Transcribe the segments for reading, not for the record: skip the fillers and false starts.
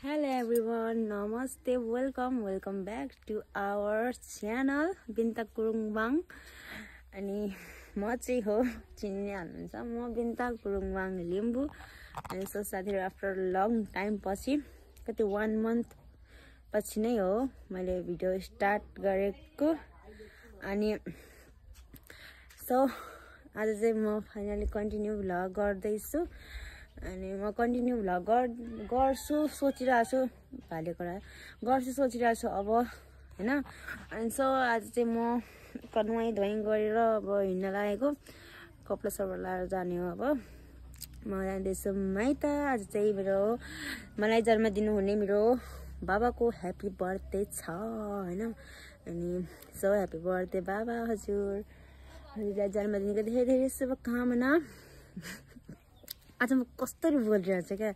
Hello everyone, namaste, welcome back to our channel Binta Kurungbang. अनि म चाहिँ हो चिन्ने हाल्नुहुन्छ म बिन्ता गुरुङवाङ लिम्बू अनि सो साथीहरु आफ्टर लङ टाइम पछि कति 1 मन्थ पछि नै हो मैले भिडियो स्टार्ट गरेको अनि सो आज चाहिँ म फाइनली कन्टिन्यू भ्लग गर्दै छु अनि म कन्टिन्यू भ्लग गर्छु सोचिरहेको छु भालेकोरा गर्छु सोचिरहेको छु अब हैन अनि सो आज चाहिँ म नुहाई धुवाई गरेर अब हिँड्न लागेको कपडा सपडा लाएर जाने हो अब म जाँदैछु माइत आज चाहिँ मेरो मलाई जन्म दिनुहुने मेरो बाबाको ह्यापी बर्थडे छ हैन अनि सो ह्यापी बर्थडे बाबा हजुरलाई जन्मदिनको धेरै धेरै शुभकामना आज म कसरी बोलिरहेको छु क्या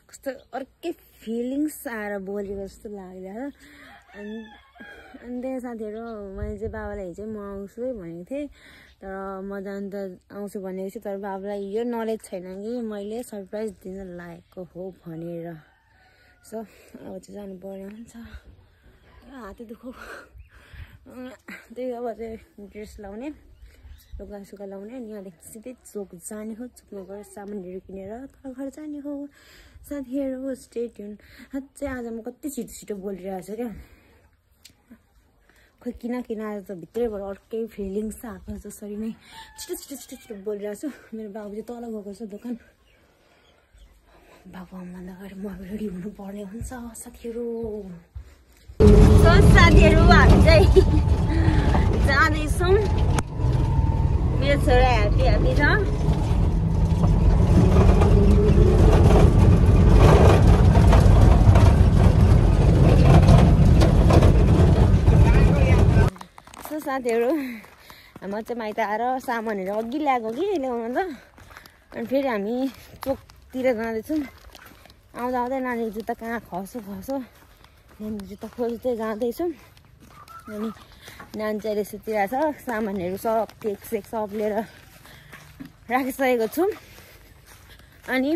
कस्तो अर्कै फिलिङ्स आएर बोलेको जस्तो लाग्यो अनि त्यही साथीहरु मैले चाहिँ बाबालाई हिजो म आउँछु भनेको थिएँ तर म जान त आउँछु भनेको छु तर बाबालाई यो नलेज छैन कि मैले सरप्राइज दिन लागेको हो भनेर सो अब चाहिँ जानु पर्ने हुन्छ हात दुखो त्यही अब चाहिँ ड्रेस लाउने लुगा सुगा लाउने अनि यहाँदेखि सिधै चोक जाने हो चोकमा गएर सामानहरू किनेर घर जाने हो साथीहरु स्टे ट्युन चाहिँ आज म कति छिटो छिटो बोलिरहेको छु क्या खोइ किन आज त भित्रैबाट अर्कै फिलिङ्स आएको जसरी नै छिटो बोलिरहेको छु मेरो बाबु चाहिँ तल गएको छ दोकान बाबु आउनुभन्दा अगाडि म रेडी हुनु पर्ने हुन्छ साथीहरु हामी चाहिँ जाँदैछौँ मेरो छोरा ह्यापी छ साथीहरु म चाहिँ माइत आएर सामानहरु अघि ल्याएको कि ल्याउन त अनि फेरि हामी चोकतिर जाँदैछौँ आउँदा नानीको जुत्ता कहाँ खसो नानीको जुत्ता खोज्दै जाँदैछौँ अनि नानी चाहिँ अहिले सुतिरहेछ सामानहरु सब केक सेक सब लिएर राखिसकेको छु अनि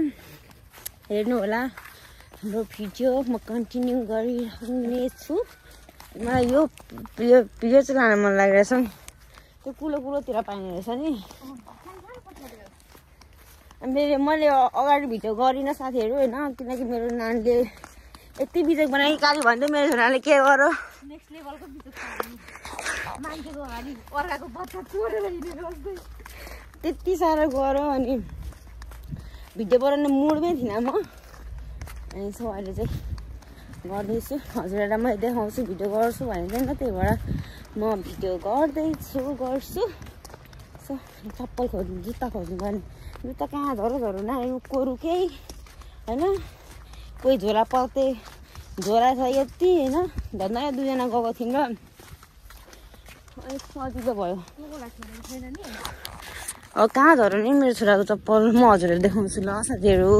हेर्नु होला हाम्रो भिडियो म कन्टिन्यू गरिरहेछु मलाई यो भिडियो चाहिँ लान मन लागिरहेछ त्यो कुलोतिर पाइने रहेछ नि अनि मैले अगाडि भिडियो गरिनँ साथीहरु हैन किनकि मेरो नानीले यति बिजक बनाइ काली भन्दै मेरो छोराले के गर्यो नेक्स्ट लेभलको बिजक मान्छेको अगाडि अर्काको बच्चा चोरेर हिँडेर बस्दै त्यति साह्रो गर्यो अनि भिडियो बनाउन मुडमै थिइनँ म अनि सो अहिले चाहिँ गर्दैछु हजुरहरूलाई मैले देखाउँछु भिडियो गर्छु भनेको नि त त्यही भएर म भिडियो गर्छु सो चप्पल खोज्नु जुत्ता खोज्नु गयो जुत्ता कहाँ झरो नानी कोरु केही हैन कोही झोला पर्दै झोला छ यति हैन धन्दा दुईजना गएको थियौँ र अनि सजिलो भयो अब कहाँ झरो नि मेरो छोराको चप्पल म हजुरहरूलाई देखाउँछु ल साथीहरु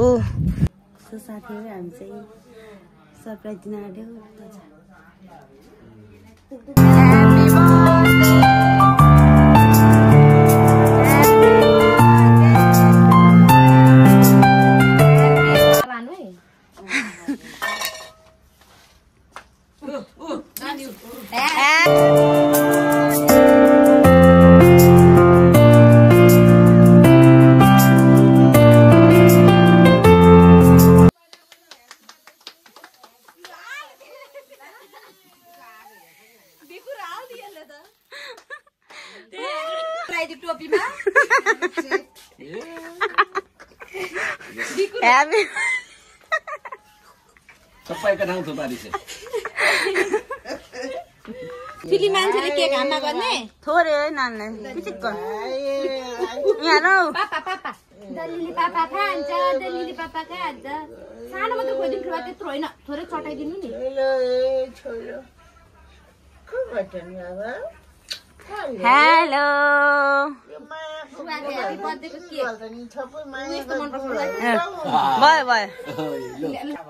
सो साथीहरु हामी चाहिँ सरप्राइज दिन आँट्यो सबैका नाम थुपारी छ फिली मान्छेले के घाममा गर्ने थोरे नान्ने पिचिक गर यहाँ ल पापा दलिली पापा खान्छ सानो मात्र खोइदिनु र त्यत्रो हैन थोरै चटाइदिनु नि छोरो को बटन बाबा हेलो भयो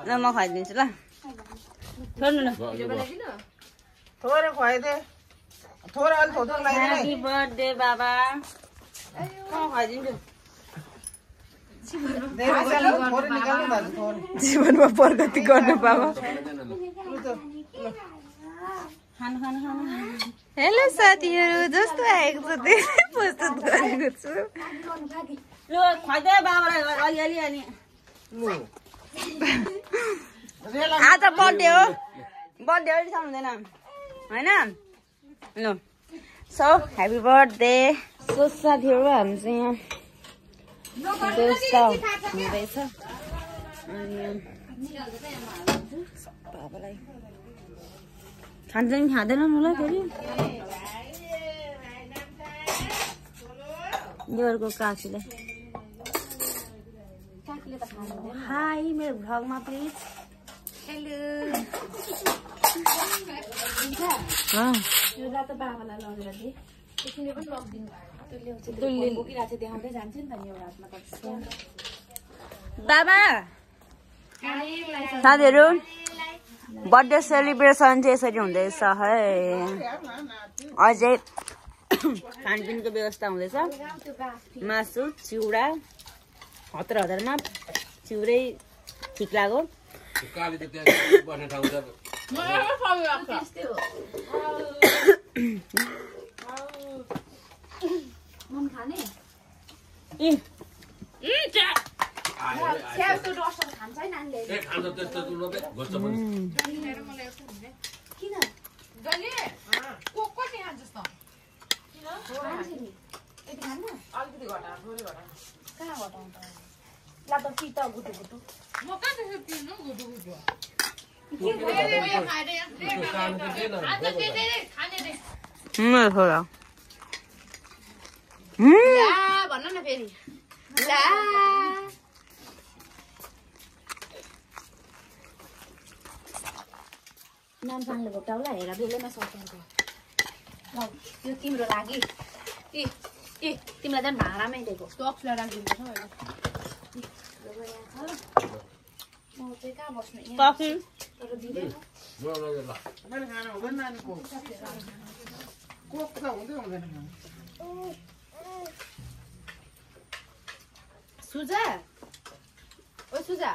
ल म खुवाइदिन्छु ल छोड्नु न थोरै खुवाइदे थोरै अलि थोरै लगाइदे ह्यापी बर्थडे बाबा म खुवाइदिन्छु जीवनमा प्रगति गर्न पावा हेलो साथीहरू जस्तो आएको छ धेरै प्रस्तुत गरेको छु ल खुवाइदे बाबालाई अलिअलि अनि आज बर्थडे हो रिसाउनु हुँदैन होइन ल सो ह्याप्पी बर्थडे सो साथीहरू हामी चाहिँ यहाँ हुँदैछ अनि बाबालाई खान्छ नि खाँदैनन् होला फेरि योहरूको काकीलाई हाई मेरो भ्लगमा प्लिज हेलो बाबालाई लगेर बाबा साथीहरू बर्थडे सेलिब्रेसन चाहिँ यसरी हुँदैछ है अझै खानपिनको व्यवस्था हुँदैछ मासु चिउरा 17,000मा चिउरै ठिक लाग्यो भन्न न फेरि नामसाङले घोटाउला हेर बेलैमा सकिन्छ त्यो तिम्रो लागि तिमीलाई झन् भाँडामै दिएको सक्सलाई राखिदिनुपर्छ म चाहिँ कहाँ बस्नु तर दिँदैन सुजा ओ सुजा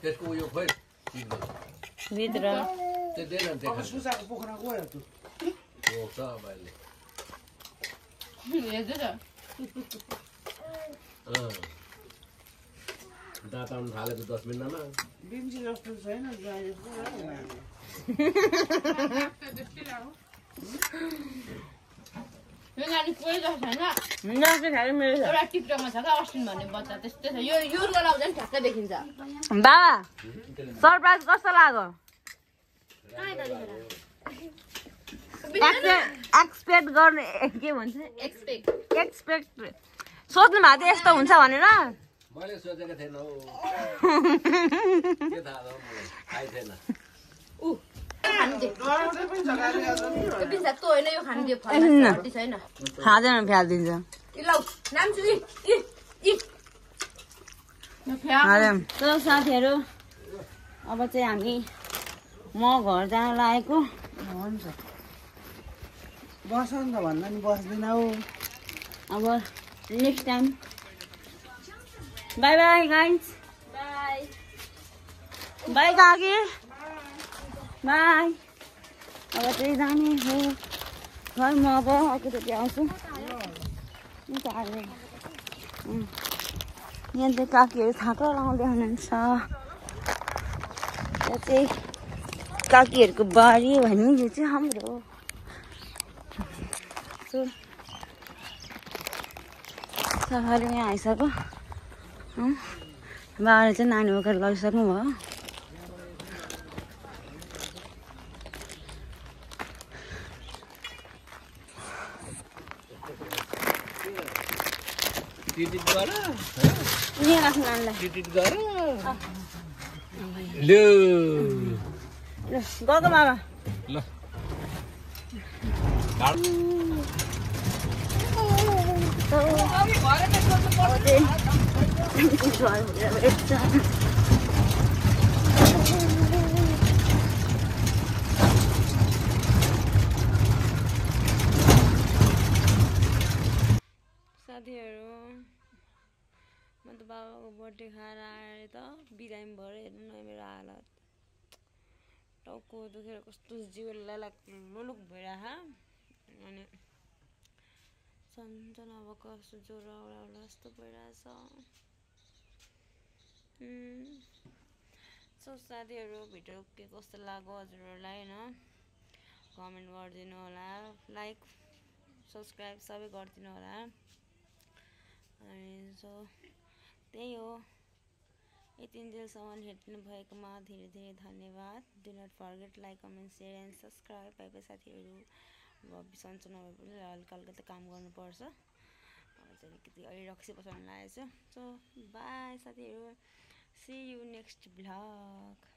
त्यसको उयो खोइ भित्र सुसाको पोखरा गयो त रोक्छ भाइले दाँत आउनु थालेको 10 मिनटमा बिम्सी जस्तो छैन यो नानी कोही जस्तो छैन मेरो एउटा टिकटकमा छ क्या अस्टिन भन्ने बच्चा त्यस्तै छ यो लगाउँदा पनि ठ्याक्कै देखिन्छ बाबा सरप्राइज कस्तो लाग्यो एक्सपेक्ट गर्ने के भन्छ एक्सपेक्ट सोच्नु भएको थियो यस्तो हुन्छ भनेर मैले सोचेको थिएन हौ के थाहा हो मलाई थाहै थिएन खाँदैन फ्यालिदिन्छ साथीहरू अब चाहिँ हामी म घर जान लागेको हुन्छ बस नि त भन्दा नि बस्दैन हौ अब next time by by guys by काकी बाई अब चाहिँ जाने हो घर म अब अर्कोचोटि आउँछु यहाँ चाहिँ काकीहरू थाका लाउँदै हुनुहुन्छ यो चाहिँ काकीहरूको बारी भने यो चाहिँ हाम्रो सफारी यहाँ आइसक्यो बाबाले चाहिँ नानी बोकेर लगिसक्नु भयो टिटिट गर यहाँ राख्नु नानीलाई टिटिट गर लो गएको बाबा ल साथीहरू म त बाबाको बर्थडे खाएर आएर त बिरामी भएर हेर्नु न मेरो हालत टाउको दुखेर कस्तो जिउ लुलुक भइरह अनि सन्चन अब कस्तो ज्वरो आउला जस्तो भइरहेछ सो साथीहरू भिडियो के कस्तो लाग्यो हजुरहरूलाई होइन कमेन्ट गरिदिनु होला लाइक सब्सक्राइब सबै गरिदिनु होला अनि सो त्यही हो यतिन्जेलसम्म हेर्नु भएकोमा धेरै धेरै धन्यवाद do not forget like comment share and subscribe bye साथीहरू अब बिसन्चो नभए पनि हल्का हल्का त काम गर्नुपर्छ अब चाहिँ अलिकति अहिले रक्सी बसाउनु लागेको छु सो बाई साथीहरू सी यु नेक्स्ट भ्लग